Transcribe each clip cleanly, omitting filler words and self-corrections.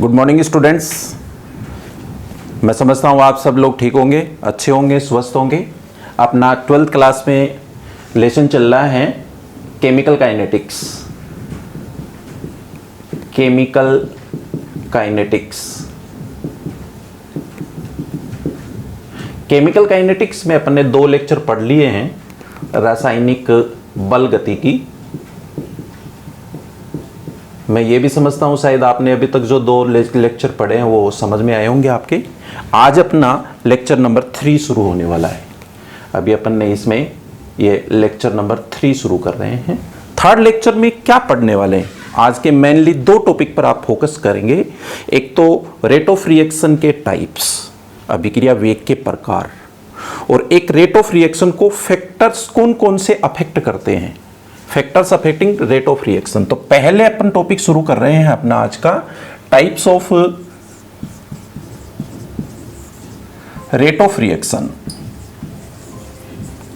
Good morning students. मैं समझता हूँ आप सब लोग ठीक होंगे, अच्छे होंगे, स्वस्थ होंगे। अपना 12th क्लास में लेसन चल रहा है chemical kinetics. Chemical kinetics chemical kinetics में अपन ने 2 लेक्चर पढ़ लिए हैं, रासायनिक बल गतिकी। मैं ये भी समझता हूँ शायद आपने अभी तक जो 2 लेक्चर पढ़े हैं वो समझ में आए होंगे आपके। आज अपना लेक्चर नंबर 3 शुरू होने वाला है। अभी अपन ने इसमें ये लेक्चर नंबर 3 शुरू कर रहे हैं। थर्ड लेक्चर में क्या पढ़ने वाले हैं? आज के मेनली 2 टॉपिक पर आप फोकस करेंगे। एक तो रेट ऑफ रिएक्शन के टाइप्स, अभिक्रिया वेग के प्रकार, और एक रेट ऑफ रिएक्शन को फैक्टर्स कौन कौन से अफेक्ट करते हैं, factors affecting rate of reaction. तो पहले अपन टॉपिक शुरू कर रहे हैं अपना आज का types of rate of reaction.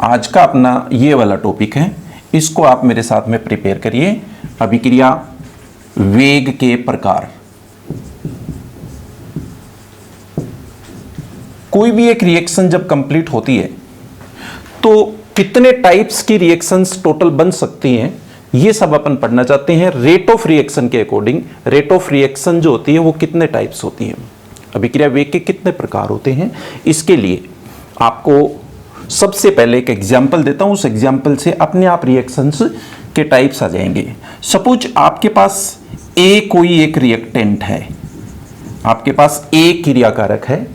आज का अपना ये वाला टॉपिक है, इसको आप मेरे साथ में प्रिपेयर करिए। अभिक्रिया वेग के प्रकार। कोई भी एक रिएक्शन जब कंप्लीट होती है तो कितने टाइप्स की रिएक्शंस टोटल बन सकती हैं, ये सब अपन पढ़ना चाहते हैं। रेट ऑफ रिएक्शन के अकॉर्डिंग रेट ऑफ रिएक्शन जो होती है वो कितने टाइप्स होती है, अभिक्रिया वेग के कितने प्रकार होते हैं। इसके लिए आपको सबसे पहले एक एग्जाम्पल देता हूं, उस एग्जाम्पल से अपने आप रिएक्शंस के टाइप्स आ जाएंगे। सपोज आपके पास ए कोई एक रिएक्टेंट है, आपके पास ए क्रियाकारक है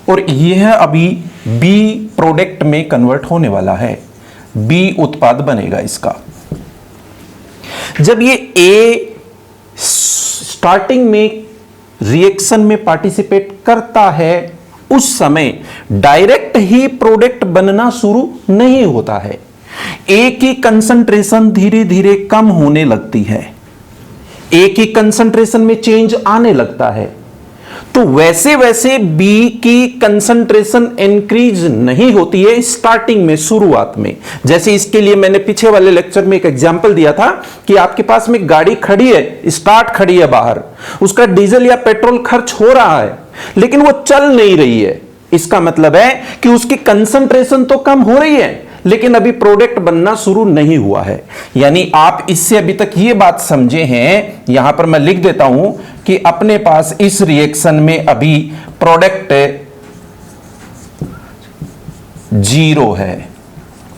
और यह अभी बी प्रोडक्ट में कन्वर्ट होने वाला है, बी उत्पाद बनेगा इसका। जब ये ए स्टार्टिंग में रिएक्शन में पार्टिसिपेट करता है उस समय डायरेक्ट ही प्रोडक्ट बनना शुरू नहीं होता है। ए की कंसंट्रेशन धीरे धीरे कम होने लगती है, ए की कंसंट्रेशन में चेंज आने लगता है। तो वैसे वैसे बी की कंसंट्रेशन इंक्रीज नहीं होती है स्टार्टिंग में, शुरुआत में। जैसे इसके लिए मैंने पीछे वाले लेक्चर में एक एग्जांपल दिया था कि आपके पास में गाड़ी खड़ी है, स्टार्ट खड़ी है बाहर, उसका डीजल या पेट्रोल खर्च हो रहा है लेकिन वो चल नहीं रही है। इसका मतलब है कि उसकी कंसंट्रेशन तो कम हो रही है लेकिन अभी प्रोडक्ट बनना शुरू नहीं हुआ है। यानी आप इससे अभी तक ये बात समझे हैं, यहां पर मैं लिख देता हूं कि अपने पास इस रिएक्शन में अभी प्रोडक्ट 0 है।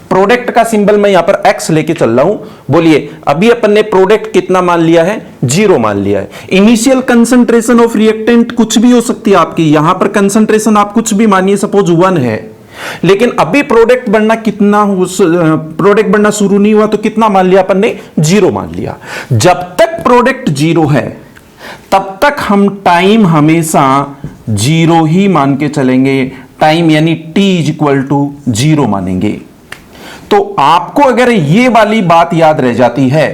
प्रोडक्ट का सिंबल मैं यहां पर x लेके चल रहा हूं। बोलिए अभी अपन ने प्रोडक्ट कितना मान लिया है? 0 मान लिया है। इनिशियल कंसंट्रेशन ऑफ रिएक्टेंट कुछ भी हो सकती है आपकी, यहां पर कंसंट्रेशन आप कुछ भी मानिए, सपोज 1 है, लेकिन अभी प्रोडक्ट बनना कितना, प्रोडक्ट बनना शुरू नहीं हुआ तो कितना मान लिया अपन ने? 0 मान लिया। जब तक प्रोडक्ट 0 है तब तक हम टाइम हमेशा 0 ही मान के चलेंगे। टाइम यानी t = 0 मानेंगे। तो आपको अगर ये वाली बात याद रह जाती है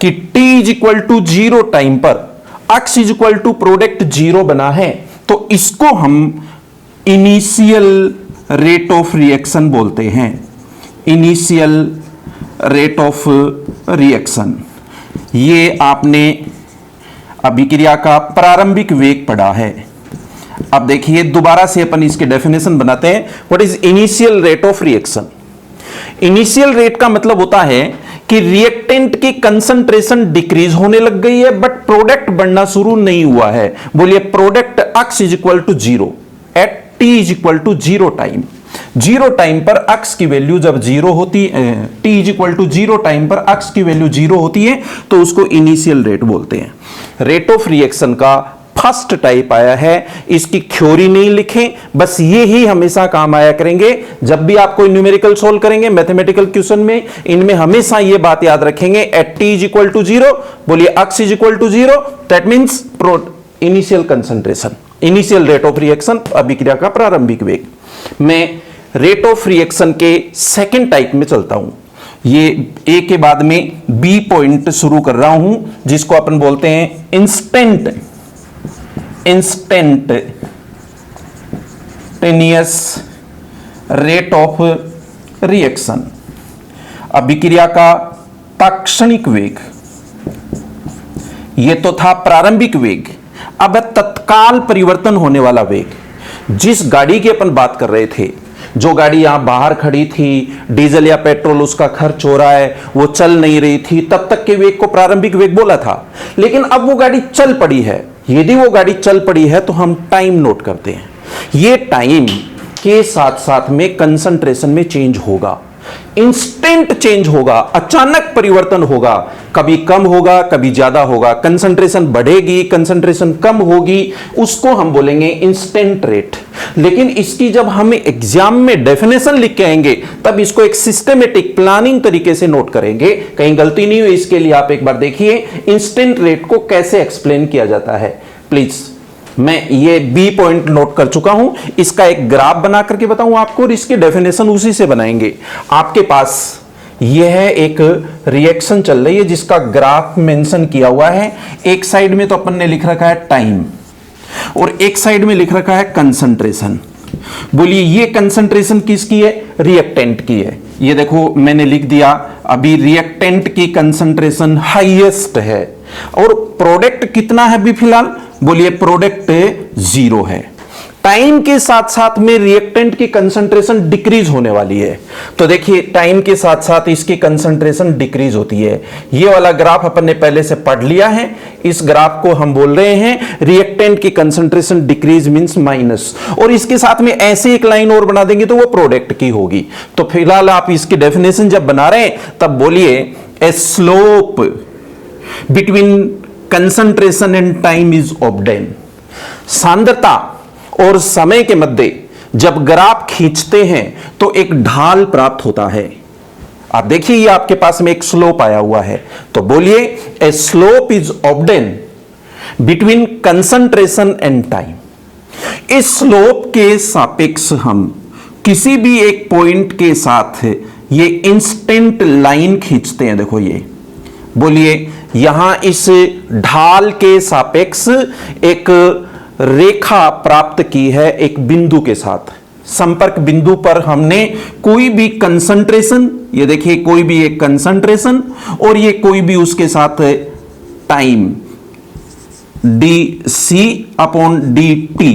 कि t = 0 टाइम पर x = प्रोडक्ट 0 बना है, तो इसको हम इनिशियल रेट ऑफ रिएक्शन बोलते हैं। इनिशियल रेट ऑफ रिएक्शन, ये आपने अभिक्रिया का प्रारंभिक वेग पढ़ा है। अब देखिए दोबारा से अपन इसके डेफिनेशन बनाते हैं। What is initial rate of reaction? Initial rate का मतलब होता है कि रिएक्टेंट की कंसंट्रेशन डिक्रीज होने लग गई है बट प्रोडक्ट बनना शुरू नहीं हुआ है। बोलिए product x = 0 at t = 0 time. 0 time पर x की वैल्यू जब 0 होती है, t = 0 टाइम पर x की वैल्यू 0 होती है तो उसको इनिशियल रेट बोलते हैं। रेट ऑफ रिएक्शन का फर्स्ट टाइप आया है, इसकी थ्योरी नहीं लिखें, बस ये ही हमेशा काम आया करेंगे। जब भी आप कोई न्यूमेरिकल सोल्व करेंगे मैथमेटिकल क्वेश्चन में, इनमें हमेशा ये बात याद रखेंगे, एट t = 0, बोलिए x = 0, that means initial concentration, initial rate of reaction, अभिक्रिया का प्रारंभिक वेग। मैं रेट ऑफ रिएक्शन के सेकंड टाइप में चलता हूं। ये ए के बाद में बी पॉइंट शुरू कर रहा हूं जिसको अपन बोलते हैं इंस्टेंटेनियस रेट ऑफ रिएक्शन। अभिक्रिया का तात्क्षणिक वेग, ये तो था प्रारंभिक वेग। अब तत्काल परिवर्तन होने वाला वेग, जिस गाड़ी की अपन बात कर रहे थे, जो गाड़ी यहां बाहर खड़ी थी, डीजल या पेट्रोल उसका खर्च हो रहा है, वो चल नहीं रही थी, तब तक के वेग को प्रारंभिक वेग बोला था। लेकिन अब वो गाड़ी चल पड़ी है, यदि वो गाड़ी चल पड़ी है तो हम टाइम नोट करते हैं। ये टाइम के साथ साथ में कंसंट्रेशन में चेंज होगा, इंस्टेंट चेंज होगा, अचानक परिवर्तन होगा, कभी कम होगा कभी ज्यादा होगा, कंसंट्रेशन बढ़ेगी कंसंट्रेशन कम होगी, उसको हम बोलेंगे इंस्टेंट रेट। लेकिन इसकी जब हम एग्जाम में डेफिनेशन लिख के आएंगे तब इसको एक सिस्टमेटिक प्लानिंग तरीके से नोट करेंगे, कहीं गलती नहीं हुई इसके लिए आप एक बार देखिए इंस्टेंट रेट को कैसे एक्सप्लेन किया जाता है। प्लीज, मैं ये बी पॉइंट नोट कर चुका हूं, इसका एक ग्राफ बना करके बताऊं आपको और इसके डेफिनेशन उसी से बनाएंगे। आपके पास यह है एक रिएक्शन चल रही है जिसका ग्राफ मेंशन किया हुआ है। एक साइड में तो अपन ने लिख रखा है टाइम और एक साइड में लिख रखा है कंसंट्रेशन। बोलिए ये कंसंट्रेशन किसकी है? रिएक्टेंट की है। ये देखो मैंने लिख दिया, अभी रिएक्टेंट की कंसंट्रेशन हाईएस्ट है और प्रोडक्ट कितना है अभी फिलहाल? बोलिए प्रोडक्ट 0 है। टाइम के साथ साथ में रिएक्टेंट की कंसंट्रेशन डिक्रीज होने वाली है। तो देखिए टाइम के साथ साथ इसकी कंसंट्रेशन डिक्रीज होती है। ये वाला ग्राफ अपन ने पहले से पढ़ लिया है। इस ग्राफ को हम बोल रहे हैं रिएक्टेंट की कंसंट्रेशन डिक्रीज मींस माइनस, और इसके साथ में ऐसे एक लाइन और बना देंगे तो वो प्रोडक्ट की होगी। तो फिलहाल आप इसकी डेफिनेशन जब बना रहे हैं तब बोलिए a slope between concentration and time is obtain. सांद्रता और समय के मध्य जब ग्राफ खींचते हैं तो एक ढाल प्राप्त होता है। आप देखिए ये आपके पास में एक स्लोप आया हुआ है, तो बोलिए a slope is obtain between concentration and time. इस स्लोप के सापेक्ष हम किसी भी एक पॉइंट के साथ ये इंस्टेंट लाइन खींचते हैं। देखो ये, बोलिए यहां इस ढाल के सापेक्ष एक रेखा प्राप्त की है एक बिंदु के साथ। संपर्क बिंदु पर हमने कोई भी कंसंट्रेशन, ये देखिए कोई भी एक कंसंट्रेशन और ये कोई भी उसके साथ time dc upon dt।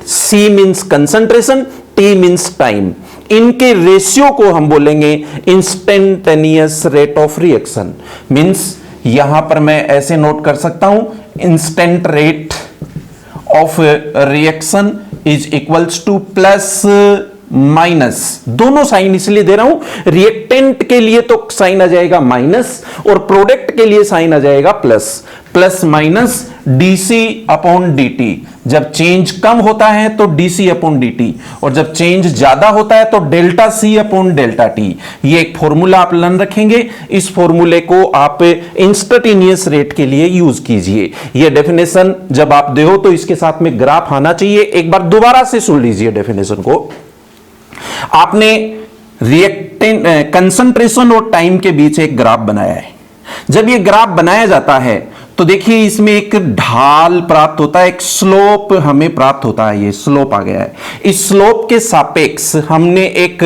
c means concentration, t means time. इनके रेशियो को हम बोलेंगे instantaneous rate of reaction. Means यहां पर मैं ऐसे नोट कर सकता हूं, instant rate of reaction is equals two plus minus, दोनों साइन इसलिए दे रहा हूं, रिएक्टेंट के लिए तो साइन आ जाएगा माइनस और प्रोडक्ट के लिए साइन आ जाएगा plus. Plus minus dc upon dt. जब चेंज कम होता है तो डीसी अपॉन डीटी और जब चेंज ज्यादा होता है तो डेल्टा सी अपॉन डेल्टा टी। ये एक फॉर्मूला आप लर्न रखेंगे, इस फॉर्मूले को आप इंस्टेंटेनियस रेट के लिए यूज कीजिए। ये डेफिनेशन जब आप दे हो तो इसके साथ में ग्राफ आना चाहिए। एक बार दोबारा से सुन लीजिए डेफिनेशन को। आपने रिएक्टेंट कंसंट्रेशन और टाइम के बीच एक ग्राफ बनाया है। जब ये ग्राफ बनाया जाता है तो देखिए इसमें एक ढाल प्राप्त होता है, एक स्लोप हमें प्राप्त होता है। ये स्लोप आ गया है। इस स्लोप के सापेक्ष हमने एक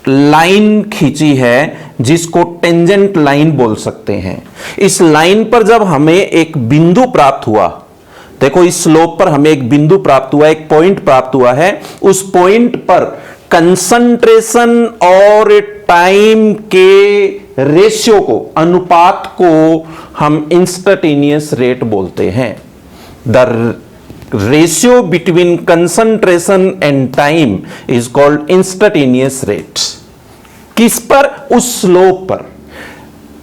लाइन खींची है जिसको टेंजेंट लाइन बोल सकते हैं। इस लाइन पर जब हमें एक बिंदु प्राप्त हुआ, देखो इस स्लोप पर हमें एक बिंदु प्राप्त हुआ, एक पॉइंट प्राप्त हुआ है, उस पॉइंट पर कंसंट्रेशन और टाइम के रेशियो को, अनुपात को हम इंस्टेंटेनियस रेट बोलते हैं। The ratio between concentration and time is called instantaneous rate. किस पर? उस स्लोप पर।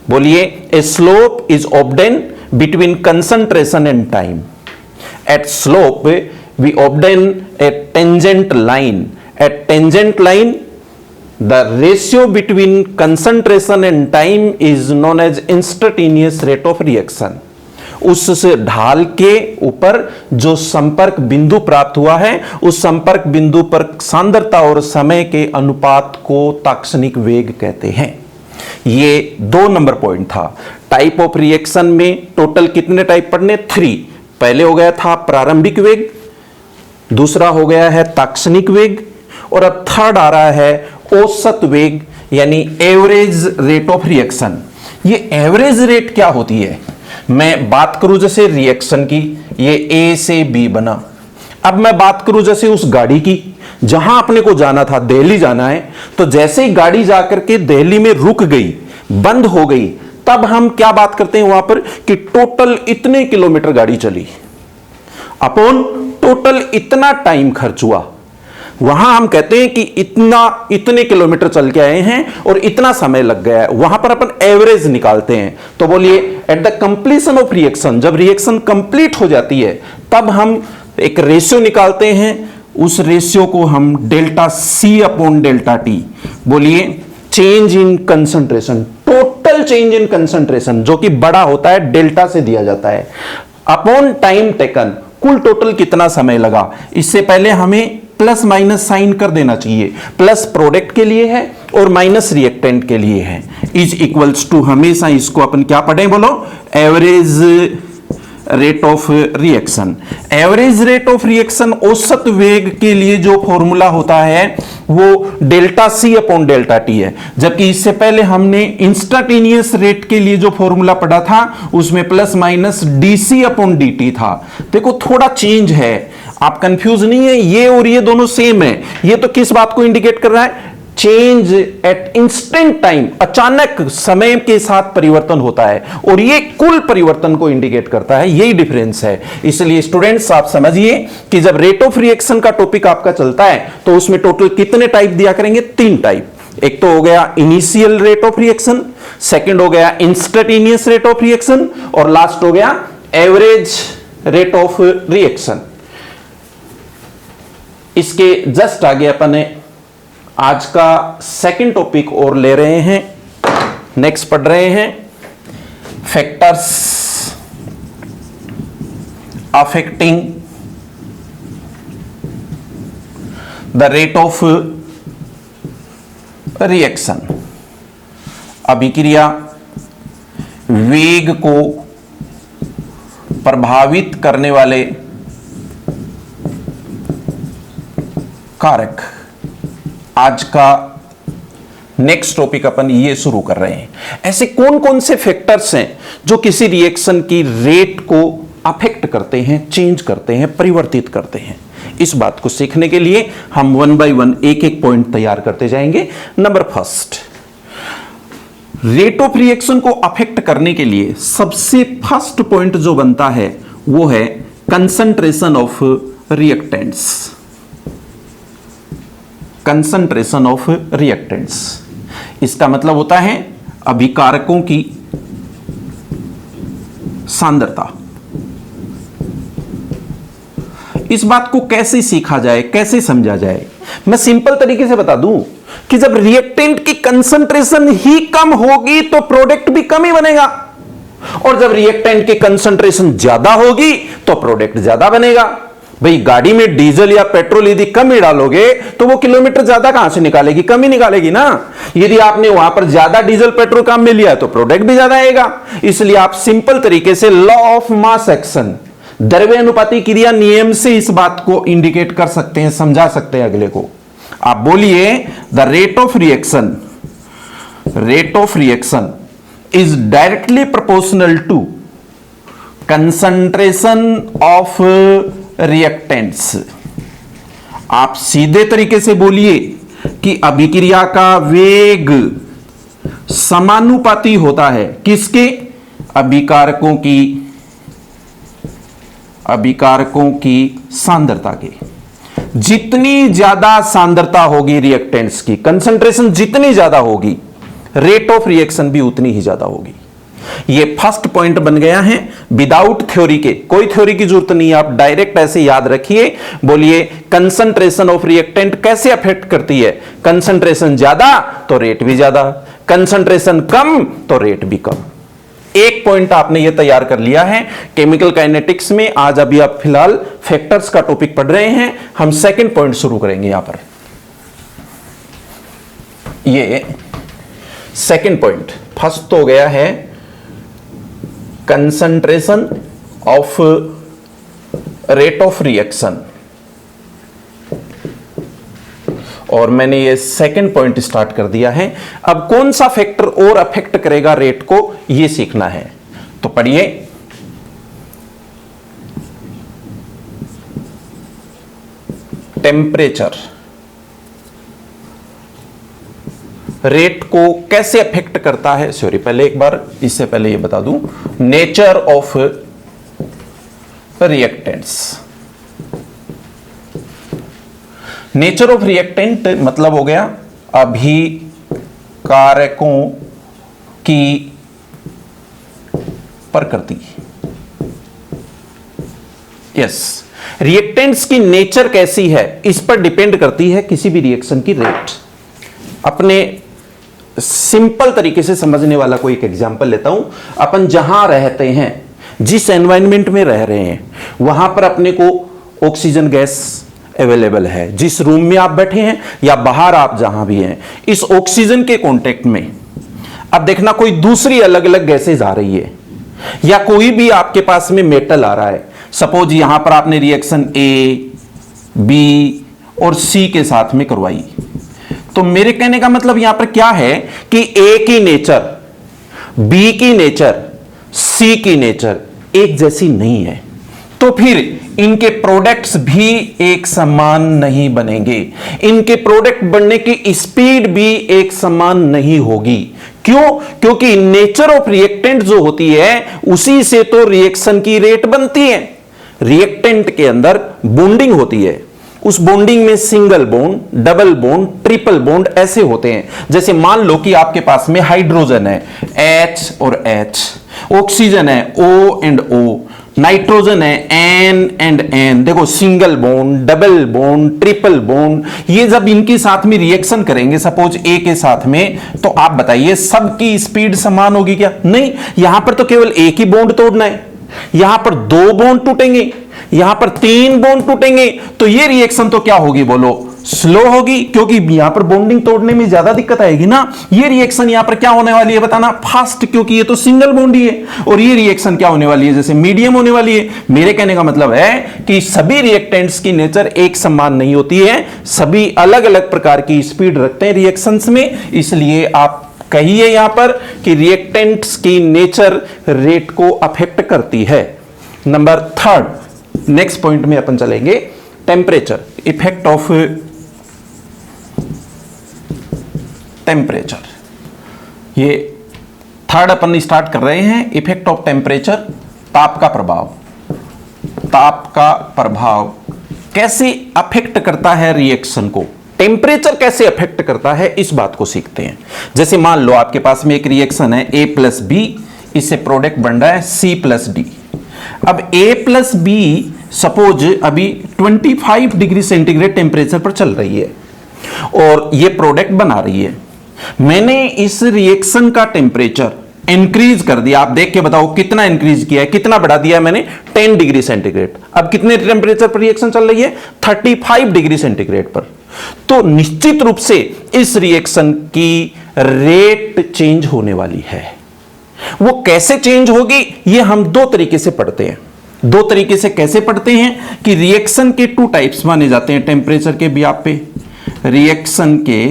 बोलिए a slope is obtain between concentration and time. At slope we obtain a tangent line. At tangent line the ratio between concentration and time is known as instantaneous rate of reaction. उस ढाल के ऊपर जो संपर्क बिंदु प्राप्त हुआ है, उस संपर्क बिंदु पर सांद्रता और समय के अनुपात को तात्क्षणिक वेग कहते हैं। ये 2 नंबर पॉइंट था। टाइप ऑफ रिएक्शन में टोटल कितने टाइप पढ़ने? 3। पहले हो गया था प्रारंभिक वेग, दूसरा हो गया है तात्क्षणिक वेग और अब थर्ड आ रहा है औसत वेग यानी एवरेज रेट ऑफ रिएक्शन। ये एवरेज रेट क्या होती है? मैं बात करूं जैसे रिएक्शन की, ये ए से बी बना। अब मैं बात करूं जैसे उस गाड़ी की, जहां अपने को जाना था, दिल्ली जाना है, तो जैसे ही गाड़ी जाकर के दिल्ली में रुक गई, बंद हो गई, तब हम क्या बात करते हैं वहां पर कि टोटल इतने किलोमीटर गाड़ी चली अपॉन टोटल इतना टाइम खर्च हुआ। वहां हम कहते हैं कि इतने किलोमीटर चल के आए हैं और इतना समय लग गया है। वहां पर अपन एवरेज निकालते हैं। तो बोलिए at the completion of reaction, जब रिएक्शन कंप्लीट हो जाती है तब हम एक रेशियो निकालते हैं, उस रेशियो को हम डेल्टा सी अपॉन डेल्टा टी, बोलिए change in concentration, total change in concentration जो कि बड़ा होता है डेल्टा से दिया जाता है, अपॉन टाइम टेकन, कुल टोटल कितना समय लगा। इससे पहले हमें प्लस माइनस साइन कर देना चाहिए, प्लस प्रोडक्ट के लिए है और माइनस रिएक्टेंट के लिए है, इज इक्वल्स टू, हमेशा इसको अपन क्या पढ़े बोलो, average rate of reaction. Average rate of reaction औसत वेग के लिए जो फॉर्मूला होता है वो डेल्टा सी अपॉन डेल्टा टी है, जबकि इससे पहले हमने इंस्टेंटेनियस रेट के लिए जो फॉर्मूला पढ़ा था उसमें plus minus dc upon dt था। देखो थोड़ा चेंज है, आप कंफ्यूज नहीं है, ये और ये दोनों सेम है। ये तो किस बात को इंडिकेट कर रहा है, चेंज एट इंस्टेंट टाइम, अचानक समय के साथ परिवर्तन होता है, और ये कुल परिवर्तन को इंडिकेट करता है, यही डिफरेंस है। इसलिए स्टूडेंट्स आप समझिए कि जब रेट ऑफ रिएक्शन का टॉपिक आपका चलता है तो उसमें टोटल कितने टाइप दिया करेंगे, 3 टाइप। एक तो हो गया initial rate of reaction, second हो गया इंस्टेंटेनियस रेट ऑफ रिएक्शन, और लास्ट हो गया एवरेज रेट ऑफ रिएक्शन। इसके जस्ट आगे अपन आज का सेकंड टॉपिक और ले रहे हैं, नेक्स्ट पढ़ रहे हैं factors affecting the rate of reaction. अभिक्रिया वेग को प्रभावित करने वाले कारक। आज का नेक्स्ट टॉपिक अपन ये शुरू कर रहे हैं। ऐसे कौन कौन से फैक्टर्स हैं जो किसी रिएक्शन की रेट को अफेक्ट करते हैं, चेंज करते हैं, परिवर्तित करते हैं। इस बात को सीखने के लिए हम 1 by 1 एक एक पॉइंट तैयार करते जाएंगे। Number first, rate of reaction को अफेक्ट करने के लिए सबसे फर्स्ट पॉइंट जो बनता है वो है concentration of reactants. Concentration of reactants, इसका मतलब होता है अभिकारकों की सांद्रता। इस बात को कैसे सीखा जाए, कैसे समझा जाए, मैं सिंपल तरीके से बता दूं कि जब रिएक्टेंट की कंसंट्रेशन ही कम होगी तो प्रोडक्ट भी कम ही बनेगा, और जब रिएक्टेंट की कंसंट्रेशन ज्यादा होगी तो प्रोडक्ट ज्यादा बनेगा। भाई गाड़ी में डीजल या पेट्रोल यदि कम ही डालोगे तो वो किलोमीटर ज्यादा कहां से निकालेगी, कम ही निकालेगी ना। यदि आपने वहां पर ज्यादा डीजल पेट्रोल कम में लिया है तो प्रोडक्ट भी ज्यादा आएगा। इसलिए आप सिंपल तरीके से लॉ ऑफ मास एक्शन, द्रव्यानुपाती क्रिया नियम से इस बात को इंडिकेट कर सकते हैं, समझा सकते हैं अगले को। आप बोलिए the rate of reaction is directly proportional to concentration of reactants. आप सीधे तरीके से बोलिए कि अभिक्रिया का वेग समानुपाती होता है किसके, अभिकारकों की सांद्रता के। जितनी ज्यादा सांद्रता होगी रिएक्टेंट्स की, कंसंट्रेशन जितनी ज्यादा होगी, रेट ऑफ रिएक्शन भी उतनी ही ज्यादा होगी। ये फर्स्ट पॉइंट बन गया है विदाउट थ्योरी के, कोई थ्योरी की जरूरत नहीं, आप डायरेक्ट ऐसे याद रखिए। बोलिए कंसंट्रेशन ऑफ रिएक्टेंट कैसे अफेक्ट करती है, कंसंट्रेशन ज्यादा तो रेट भी ज्यादा, कंसंट्रेशन कम तो रेट भी कम। एक पॉइंट आपने ये तैयार कर लिया है केमिकल काइनेटिक्स में। आज अभी आप फिलहाल फैक्टर्स का टॉपिक पढ़ रहे हैं, हम सेकंड पॉइंट शुरू करेंगे यहां पर। ये सेकंड पॉइंट, फर्स्ट तो हो गया है concentration of rate of reaction, और मैंने ये सेकंड पॉइंट स्टार्ट कर दिया है। अब कौन सा फैक्टर और अफेक्ट करेगा रेट को, ये सीखना है। तो पढ़िए टेम्परेचर रेट को कैसे अफेक्ट करता है, सॉरी पहले एक बार इससे पहले ये बता दूं, nature of reactants. Nature of reactant मतलब हो गया अभिकारकों की प्रकृति। यस, रिएक्टेंट्स की नेचर कैसी है इस पर डिपेंड करती है किसी भी रिएक्शन की रेट। अपने सिंपल तरीके से समझने वाला कोई एक एग्जांपल लेता हूं। अपन जहां रहते हैं, जिस एनवायरनमेंट में रह रहे हैं, वहां पर अपने को ऑक्सीजन गैस अवेलेबल है। जिस रूम में आप बैठे हैं या बाहर आप जहां भी हैं, इस ऑक्सीजन के कांटेक्ट में अब देखना कोई दूसरी अलग अलग गैसेज आ रही है या कोई भी आपके पास में मेटल आ रहा है। सपोज यहां पर आपने रिएक्शन ए, बी और सी के साथ में करवाई, तो मेरे कहने का मतलब यहां पर क्या है कि ए की नेचर, बी की नेचर, सी की नेचर एक जैसी नहीं है, तो फिर इनके प्रोडक्ट्स भी एक समान नहीं बनेंगे। इनके प्रोडक्ट बनने की स्पीड भी एक समान नहीं होगी। क्यों? क्योंकि नेचर ऑफ रिएक्टेंट जो होती है उसी से तो रिएक्शन की रेट बनती है। रिएक्टेंट के अंदर बॉन्डिंग होती है, उस बॉन्डिंग में single bond, double bond, triple bond ऐसे होते हैं। जैसे मान लो कि आपके पास में हाइड्रोजन है H और H, ऑक्सीजन है O एंड O, नाइट्रोजन है N एंड N। देखो single bond, double bond, triple bond, ये जब इनके साथ में रिएक्शन करेंगे सपोज A के साथ में, तो आप बताइए सबकी स्पीड समान होगी क्या? नहीं, यहां पर तो केवल एक ही बॉन्ड तोड़ना है, यहां पर 2 बॉन्ड टूटेंगे, यहां पर 3 बॉन्ड टूटेंगे, तो ये रिएक्शन तो क्या होगी बोलो? स्लो होगी, क्योंकि यहां पर बॉन्डिंग तोड़ने में ज्यादा दिक्कत आएगी ना। ये रिएक्शन यहां पर क्या होने वाली है बताना? फास्ट, क्योंकि ये तो सिंगल बॉन्ड ही है। और ये रिएक्शन क्या होने वाली है? जैसे मीडियम होने वाली है। मेरे कहने का मतलब है कि सभी रिएक्टेंट्स की नेचर एक समान नहीं होती है, सभी अलग अलग प्रकार की स्पीड रखते हैं रिएक्शंस में। इसलिए आप कहिए यहां पर कि रिएक्टेंट्स की नेचर रेट को अफेक्ट करती है। नंबर 3, नेक्स्ट पॉइंट में अपन चलेंगे, टेम्परेचर, इफेक्ट ऑफ टेम्परेचर। ये 3rd अपन स्टार्ट कर रहे हैं, इफेक्ट ऑफ टेम्परेचर, ताप का प्रभाव। ताप का प्रभाव कैसे अफेक्ट करता है रिएक्शन को, टेम्परेचर कैसे अफेक्ट करता है, इस बात को सीखते हैं। जैसे मान लो आपके पास में एक रिएक्शन है A प्लस बी, इससे प्रोडक्ट बन रहा है C प्लस डी। अब A प्लस बी सपोज अभी 25 डिग्री सेंटीग्रेड टेम्परेचर पर चल रही है और ये प्रोडक्ट बना रही है। मैंने इस रिएक्शन का टेम्परेचर इंक्रीज कर दिया, आप देख के बताओ कितना इंक्रीज किया है, कितना बढ़ा दिया है मैंने? 10 डिग्री सेंटीग्रेड। अब कितने टेम्परेचर पर रिएक्शन चल रही है? 35 डिग्री सेंटीग्रेड पर। तो निश्चित रूप से इस रिएक्शन की रेट चेंज होने वाली है। वो कैसे चेंज होगी ये हम 2 तरीके से पढ़ते हैं। 2 तरीके से कैसे पढ़ते हैं कि रिएक्शन के 2 टाइप्स माने जाते हैं टेम्परेचर के भी। आप पे रिएक्शन के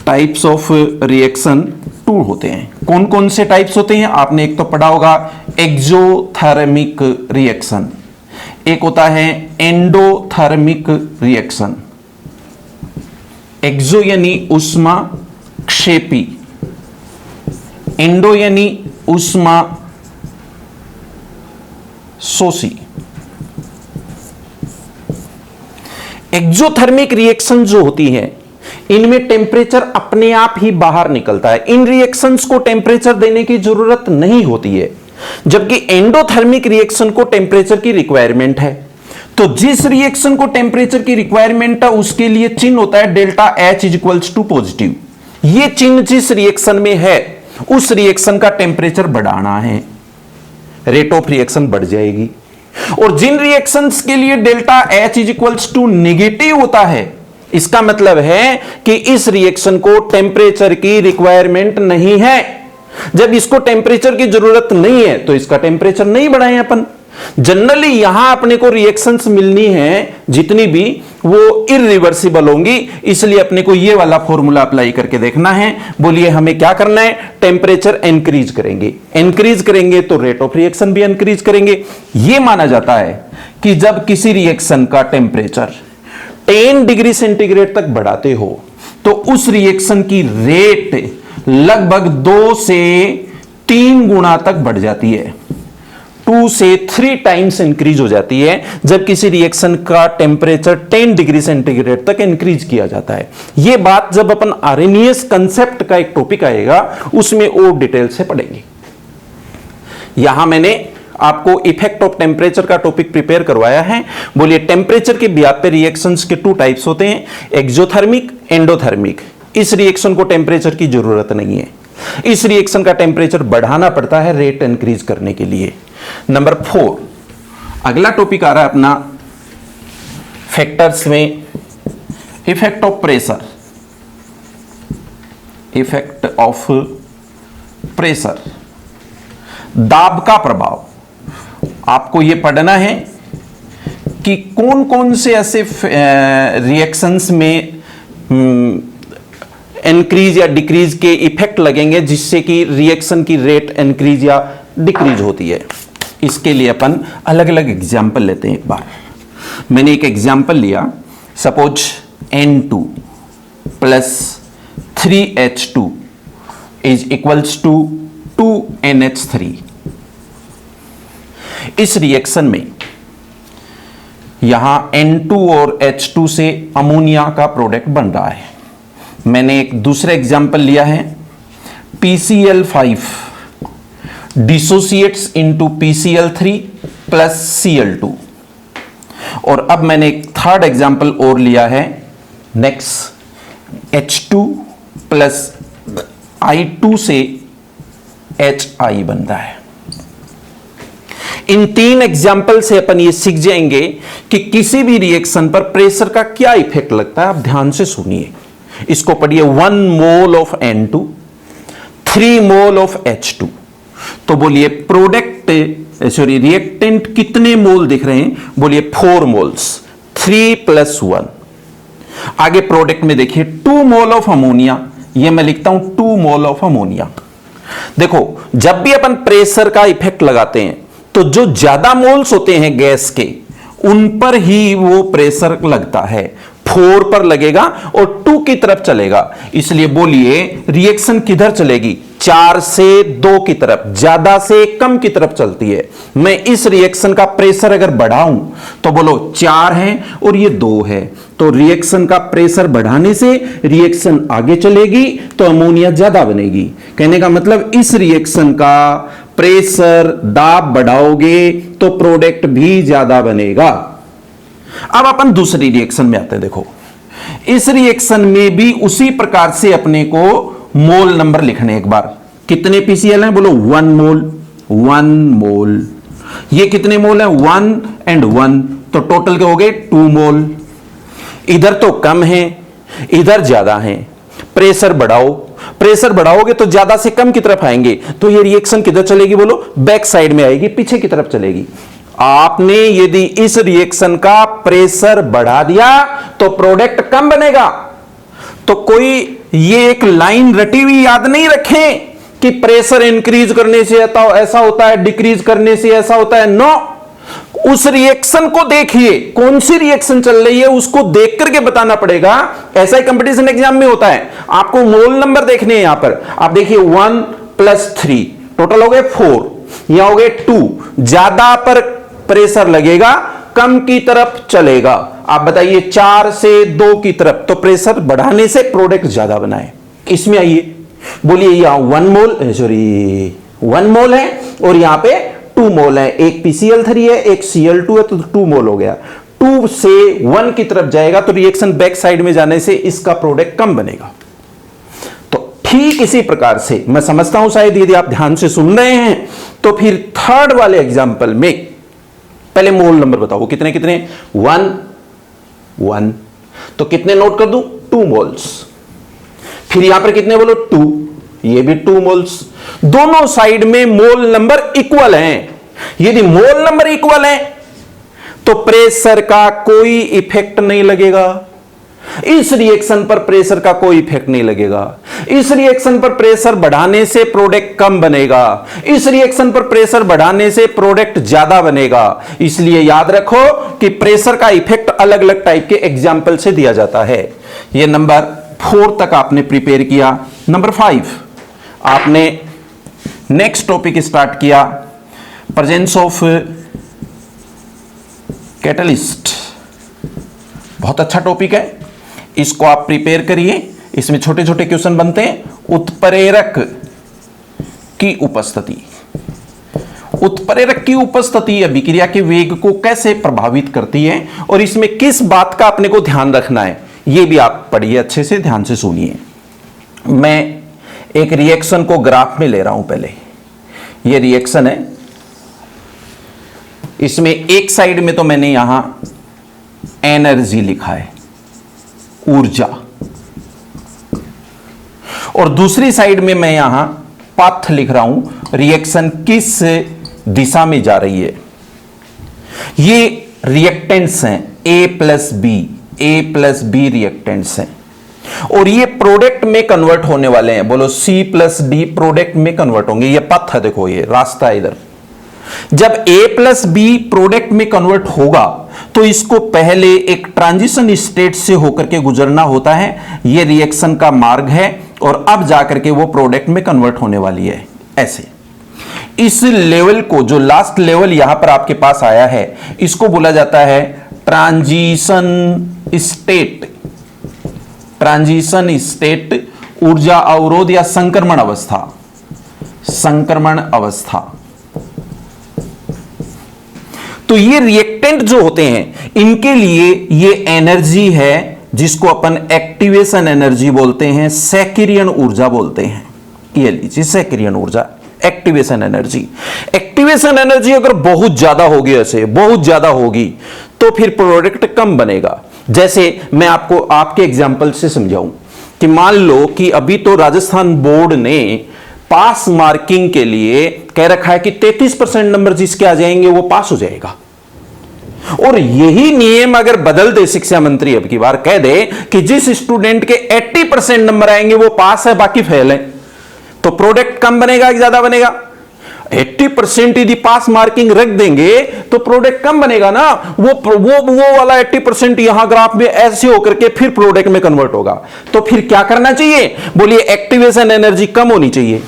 टाइप्स ऑफ रिएक्शन 2 होते हैं। कौन कौन से टाइप्स होते हैं? आपने एक तो पढ़ा होगा एक्सोथर्मिक रिएक्शन, एक होता है एंडोथर्मिक रिएक्शन। एक्सो यानी उष्मा क्षेपी, एंडो यानी उष्मा शोषी। एक्सोथर्मिक रिएक्शन जो होती है इनमें टेम्परेचर अपने आप ही बाहर निकलता है, इन रिएक्शंस को टेम्परेचर देने की जरूरत नहीं होती है। जबकि एंडोथर्मिक रिएक्शन को टेम्परेचर की रिक्वायरमेंट है। तो जिस रिएक्शन को टेम्परेचर की रिक्वायरमेंट है उसके लिए चिन्ह होता है delta H equals to positive. ये चिन्ह जिस रिएक्शन में है उस रिएक्शन का टेम्परेचर बढ़ाना है, रेट ऑफ रिएक्शन बढ़ जाएगी। और जिन रिएक्शंस के लिए delta H equals to negative होता है, इसका मतलब है कि इस रिएक्शन को टेम्परेचर की रिक्वायरमेंट नहीं है। जब इसको टेम्परेचर की जरूरत नहीं है तो इसका टेम्परेचर नहीं बढ़ाएं अपन। जनरली यहां अपने को रिएक्शंस मिलनी है जितनी भी, वो इरिवर्सिबल होंगी, इसलिए अपने को ये वाला फॉर्मूला अप्लाई करके देखना है। बोलिए हमें क्या करना है, टेम्परेचर इंक्रीज करेंगे, इंक्रीज करेंगे तो रेट ऑफ रिएक्शन भी इंक्रीज करेंगे। ये माना जाता है कि जब किसी रिएक्शन का टेम्परेचर 10 डिग्री सेंटीग्रेड तक बढ़ाते हो तो उस रिएक्शन की रेट लगभग 2 से 3 गुना तक बढ़ जाती है, 2 से 3 टाइम्स इंक्रीज हो जाती है जब किसी रिएक्शन का टेम्परेचर 10 डिग्री सेंटीग्रेड तक इंक्रीज किया जाता है। यह बात जब अपन आरएनएस कंसेप्ट का एक टॉपिक आएगा उसमें और डिटेल से पढ़ेंगे। यहां मैंने आपको इफेक्ट ऑफ टेम्परेचर का टॉपिक प्रिपेयर करवाया है। बोलिए टेम्परेचर के ब्याह पे रिएक्शंस के 2 टाइप्स होते हैं, एक्सोथर्मिक, एंडोथर्मिक। इस रिएक्शन को टेम्परेचर की जरूरत नहीं है, इस रिएक्शन का टेम्परेचर बढ़ाना पड़ता है रेट इंक्रीज करने के लिए। नंबर 4 अगला टॉपिक आ रहा है अपना फैक्टर्स में, effect of pressure, effect of pressure, दाब का प्रभाव। आपको यह पढ़ना है कि कौन कौन से ऐसे रिएक्शंस में इंक्रीज या डिक्रीज के इफेक्ट लगेंगे जिससे कि रिएक्शन की रेट इंक्रीज या डिक्रीज होती है। इसके लिए अपन अलग अलग एग्जाम्पल लेते हैं। एक बार मैंने एक एग्जाम्पल लिया, suppose N2 plus 3H2 is equals to 2NH3। इस रिएक्शन में यहां N2 और H2 से अमोनिया का प्रोडक्ट बन रहा है। मैंने एक दूसरा एग्जाम्पल लिया है, PCl5 dissociates into PCl3 plus Cl2। और अब मैंने एक थर्ड एग्जाम्पल और लिया है, नेक्स्ट H2 प्लस I2 से HI बन रहा है। इन 3 एग्जाम्पल से अपन ये सीख जाएंगे कि किसी भी रिएक्शन पर प्रेशर का क्या इफेक्ट लगता है। आप ध्यान से सुनिए, इसको पढ़िए। 1 mole of N2, 3 mole of H2। तो बोलिए प्रोडक्ट रिएक्टेंट कितने मोल दिख रहे हैं, बोलिए 4 मोल्स, 3 प्लस 1। आगे प्रोडक्ट में देखिए 2 मोल ऑफ अमोनिया, ये मैं लिखता हूं 2 मोल ऑफ अमोनिया। देखो जब भी अपन प्रेशर का इफेक्ट लगाते हैं तो जो ज्यादा मोल्स होते हैं गैस के उन पर ही वो प्रेशर लगता है, 4 पर लगेगा और 2 की तरफ चलेगा। इसलिए बोलिए रिएक्शन किधर चलेगी, 4 से 2 की तरफ, ज्यादा से कम की तरफ चलती है। मैं इस रिएक्शन का प्रेशर अगर बढ़ाऊं तो बोलो 4 है और ये 2 है, तो रिएक्शन का प्रेशर बढ़ाने से रिएक्शन आगे चलेगी तो अमोनिया ज्यादा बनेगी। कहने का मतलब इस रिएक्शन का प्रेशर दाब बढ़ाओगे तो प्रोडक्ट भी ज्यादा बनेगा। अब अपन दूसरी रिएक्शन में आते हैं। देखो इस रिएक्शन में भी उसी प्रकार से अपने को मोल नंबर लिखने। एक बार कितने PCl हैं, बोलो 1 मोल, 1 मोल। ये कितने मोल हैं, 1 and 1, तो टोटल के हो गए 2 मोल। इधर तो कम है, इधर ज्यादा है। प्रेशर बढ़ाओ, प्रेशर बढ़ाओगे तो ज्यादा से कम की तरफ आएंगे, तो ये रिएक्शन किधर चलेगी, बोलो बैक साइड में आएगी, पीछे की तरफ चलेगी। आपने यदि इस रिएक्शन का प्रेशर बढ़ा दिया तो प्रोडक्ट कम बनेगा। तो कोई ये एक लाइन रटी हुई याद नहीं रखें कि प्रेशर इंक्रीज करने से ऐसा होता है, डिक्रीज करने से ऐसा होता है। नो, उस रिएक्शन को देखिए, कौन सी रिएक्शन चल रही है उसको देख करके बताना पड़ेगा। ऐसा ही कंपटीशन एग्जाम में होता है, आपको मोल नंबर देखने हैं। यहां पर आप देखिए 1 प्लस 3 टोटल हो गए 4, यहां हो गए 2। ज्यादा पर प्रेशर लगेगा, कम की तरफ चलेगा। आप बताइए 4 से 2 की तरफ, तो प्रेशर बढ़ाने से प्रोडक्ट ज्यादा बनाए। इसमें आइए, बोलिए यहां 1 मोल है और यहां पे 2 मोल है। एक PCl3 है, एक Cl2 है, तो 2 मोल हो गया। 2 से 1 की तरफ जाएगा तो रिएक्शन बैक साइड में जाने से इसका प्रोडक्ट कम बनेगा। तो ठीक इसी प्रकार से मैं समझता हूं शायद यदि आप ध्यान से सुन रहे हैं तो फिर थर्ड वाले एग्जाम्पल में पहले मोल नंबर बताओ, कितने कितने, 1 तो कितने नोट कर दूं, 2 मोल्स। फिर यहां पर कितने बोलो 2, ये भी 2 मोल्स। दोनों साइड में मोल नंबर इक्वल हैं। यदि मोल नंबर इक्वल है तो प्रेशर का कोई इफेक्ट नहीं लगेगा। इस रिएक्शन पर प्रेशर का कोई इफेक्ट नहीं लगेगा। इस रिएक्शन पर प्रेशर बढ़ाने से प्रोडक्ट कम बनेगा, इस रिएक्शन पर प्रेशर बढ़ाने से प्रोडक्ट ज्यादा बनेगा। इसलिए याद रखो कि प्रेशर का इफेक्ट अलग अलग टाइप के एग्जाम्पल से दिया जाता है। यह नंबर 4 तक आपने प्रिपेयर किया। नंबर 5 आपने नेक्स्ट टॉपिक स्टार्ट किया, प्रेजेंस ऑफ कैटलिस्ट। बहुत अच्छा टॉपिक है, इसको आप प्रिपेयर करिए। इसमें छोटे छोटे क्वेश्चन बनते हैं। उत्प्रेरक की उपस्थिति, उत्प्रेरक की उपस्थिति अभिक्रिया के वेग को कैसे प्रभावित करती है और इसमें किस बात का अपने को ध्यान रखना है, यह भी आप पढ़िए, अच्छे से ध्यान से सुनिए। मैं एक रिएक्शन को ग्राफ में ले रहा हूं। पहले यह रिएक्शन है, इसमें एक साइड में तो मैंने यहां एनर्जी लिखा है, ऊर्जा, और दूसरी साइड में मैं यहां पाथ लिख रहा हूं, रिएक्शन किस दिशा में जा रही है। ये रिएक्टेंट्स हैं ए प्लस बी रिएक्टेंट्स हैं, और ये प्रोडक्ट में कन्वर्ट होने वाले हैं। बोलो C प्लस डी प्रोडक्ट में कन्वर्ट होंगे। ये पथ है, देखो ये रास्ता है इधर। जब A प्लस बी प्रोडक्ट में कन्वर्ट होगा तो इसको पहले एक ट्रांजिशन स्टेट से होकर के गुजरना होता है। यह रिएक्शन का मार्ग है और अब जाकर के वो प्रोडक्ट में कन्वर्ट होने वाली है। ऐसे इस लेवल को, जो लास्ट लेवल यहां पर आपके पास आया है, इसको बोला जाता है ट्रांजिशन स्टेट। ट्रांजिशन स्टेट, ऊर्जा अवरोध या संक्रमण अवस्था। संक्रमण अवस्था। तो ये रिएक्टेंट जो होते हैं, इनके लिए ये एनर्जी है जिसको अपन एक्टिवेशन एनर्जी बोलते हैं, सैकरियन ऊर्जा बोलते हैं। ये लीजिए सैकरियन ऊर्जा, एक्टिवेशन एनर्जी। एक्टिवेशन एनर्जी अगर बहुत ज्यादा होगी, ऐसे बहुत ज्यादा होगी, तो फिर प्रोडक्ट कम बनेगा। जैसे मैं आपको आपके एग्जाम्पल से समझाऊं कि मान लो कि अभी तो राजस्थान बोर्ड ने पास मार्किंग के लिए कह रखा है कि 33% नंबर जिसके आ जाएंगे वो पास हो जाएगा। और यही नियम अगर बदल दे शिक्षा मंत्री, अब की बार कह दे कि जिस स्टूडेंट के 80% नंबर आएंगे वो पास है, बाकी फेल है, तो प्रोडक्ट कम बनेगा कि ज्यादा बनेगा? 80% यदि पास मार्किंग रख देंगे तो प्रोडक्ट कम बनेगा ना। वो वाला 80% यहां ग्राफ में ऐसे होकर के फिर प्रोडक्ट में कन्वर्ट होगा। तो फिर क्या करना चाहिए? बोलिए एक्टिवेशन एनर्जी कम होनी चाहिए,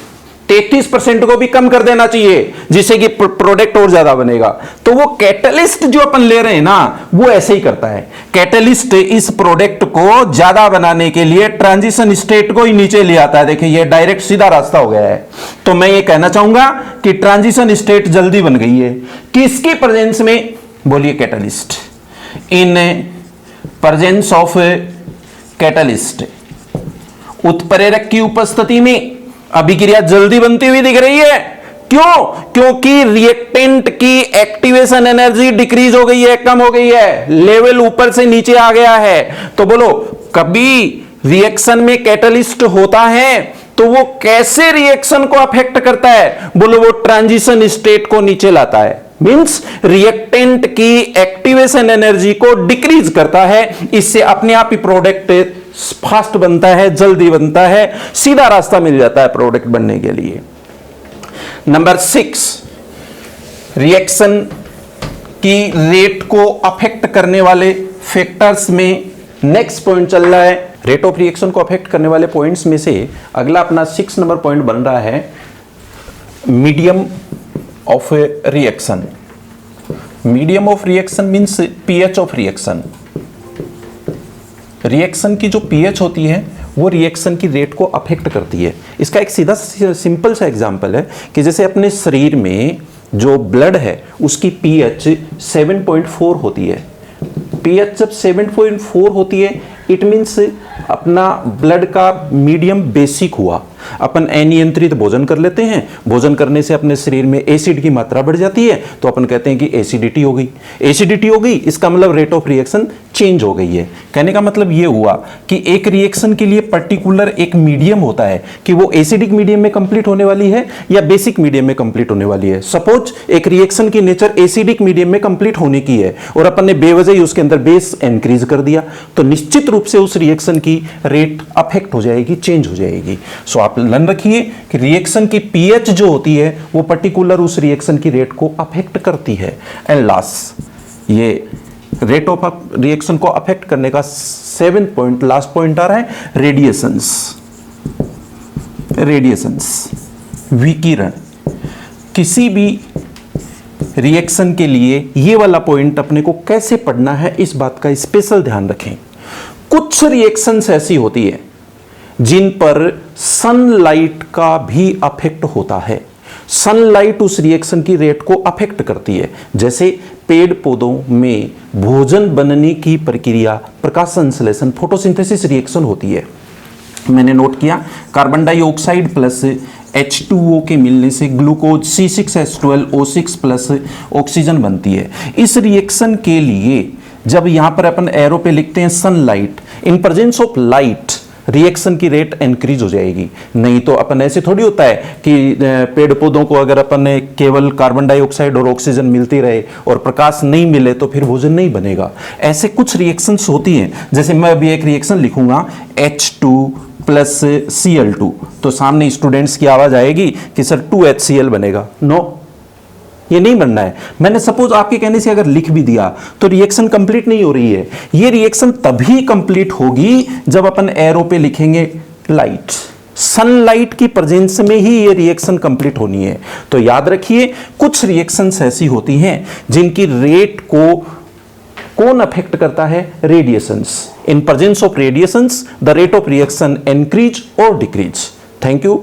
33% को भी कम कर देना चाहिए, जिससे कि प्रोडक्ट और ज्यादा बनेगा। तो वो कैटलिस्ट जो अपन ले रहे हैं ना, वो ऐसे ही करता है। कैटलिस्ट इस प्रोडक्ट को ज्यादा बनाने के लिए ट्रांजिशन स्टेट को ही नीचे ले आता है। देखिए ये डायरेक्ट सीधा रास्ता हो गया है। तो मैं ये कहना चाहूंगा कि ट्रांजिशन स्टेट जल्दी बन गई है। किसकी प्रेजेंस में? बोलिए catalyst. In presence of catalyst, उत्प्रेरक की उपस्थिति में अभिक्रिया जल्दी बनती हुई दिख रही है। क्यों? क्योंकि रिएक्टेंट की एक्टिवेशन एनर्जी डिक्रीज हो गई है, कम हो गई है, लेवल ऊपर से नीचे आ गया है। तो बोलो, कभी रिएक्शन में कैटलिस्ट होता है तो वो कैसे रिएक्शन को अफेक्ट करता है? बोलो, वो ट्रांजिशन स्टेट को नीचे लाता है। मींस रिएक्टेंट की एक्टिवेशन एनर्जी को डिक्रीज करता है। इससे अपने आप ही प्रोडक्ट फास्ट बनता है, जल्दी बनता है, सीधा रास्ता मिल जाता है प्रोडक्ट बनने के लिए। नंबर 6, रिएक्शन की रेट को अफेक्ट करने वाले फैक्टर्स में नेक्स्ट पॉइंट चल रहा है। रेट ऑफ रिएक्शन को अफेक्ट करने वाले पॉइंट्स में से अगला अपना 6 नंबर पॉइंट बन रहा है medium of reaction. Medium of reaction means pH of reaction. Reaction की जो पीएच होती है वो रिएक्शन की रेट को अफेक्ट करती है। इसका एक सीधा सिंपल सा एग्जांपल है कि जैसे अपने शरीर में जो ब्लड है उसकी पीएच 7.4 होती है। पीएच जब 7.4 होती है, इट मीन्स अपना ब्लड का मीडियम बेसिक हुआ। अपन अनियंत्रित भोजन कर लेते हैं, भोजन करने से अपने शरीर में एसिड की मात्रा बढ़ जाती है, तो अपन कहते हैं कि एसिडिटी हो गई। एसिडिटी हो गई, इसका मतलब रेट ऑफ रिएक्शन चेंज हो गई है। कहने का मतलब ये हुआ कि एक रिएक्शन के लिए पर्टिकुलर एक मीडियम होता है कि वो एसिडिक मीडियम में कंप्लीट होने वाली है या बेसिक मीडियम में कंप्लीट होने वाली है। सपोज एक रिएक्शन की नेचर एसिडिक मीडियम में कंप्लीट होने की है और अपन ने बेवजह ही उसके अंदर बेस इंक्रीज कर दिया, तो निश्चित रूप से उस रिएक्शन की रेट अफेक्ट हो जाएगी, चेंज हो जाएगी। सो आप ध्यान रखिए कि रिएक्शन की पीएच जो होती है वो पर्टिकुलर उस रिएक्शन की रेट को अफेक्ट करती है। एंड लास्ट, ये रेट ऑफ रिएक्शन को अफेक्ट करने का 7th पॉइंट, लास्ट पॉइंट आ रहा है, रेडिएशंस। रेडिएशंस, विकिरण। किसी भी रिएक्शन के लिए ये वाला पॉइंट अपने को कैसे पढ़ना है, इस बात का स्पेशल ध्यान रखें। कुछ रिएक्शंस ऐसी होती है जिन पर सनलाइट का भी अफेक्ट होता है। सनलाइट उस रिएक्शन की रेट को अफेक्ट करती है। जैसे पेड़ पौधों में भोजन बनने की प्रक्रिया प्रकाश संश्लेषण, फोटोसिंथेसिस रिएक्शन होती है। मैंने नोट किया, कार्बन डाइऑक्साइड प्लस H2O के मिलने से ग्लूकोज C6H12O6 प्लस ऑक्सीजन बनती है। इस रिएक्शन के लिए जब यहां पर अपन एरो पे लिखते हैं sunlight, in presence of light reaction की रेट इंक्रीज हो जाएगी। नहीं तो अपन ऐसे थोड़ी होता है कि पेड़ पौधों को अगर अपन ने केवल कार्बन डाइऑक्साइड और ऑक्सीजन मिलती रहे और प्रकाश नहीं मिले तो फिर भोजन नहीं बनेगा। ऐसे कुछ रिएक्शंस होती हैं। जैसे मैं अभी एक रिएक्शन लिखूंगा H2 प्लस Cl2, तो सामने स्टूडेंट्स की आवाज आएगी कि सर 2HCl बनेगा। नो, ये नहीं बनना है। मैंने सपोज आपके कहने से अगर लिख भी दिया तो रिएक्शन कंप्लीट नहीं हो रही है। ये रिएक्शन तभी कंप्लीट होगी जब अपन एरो पे लिखेंगे लाइट। सनलाइट की प्रेजेंस में ही ये रिएक्शन कंप्लीट होनी है। तो याद रखिए, कुछ रिएक्शंस ऐसी होती हैं जिनकी रेट को कौन अफेक्ट करता है? Radiations. In presence of radiations the rate of reaction increase और डिक्रीज। Thank you.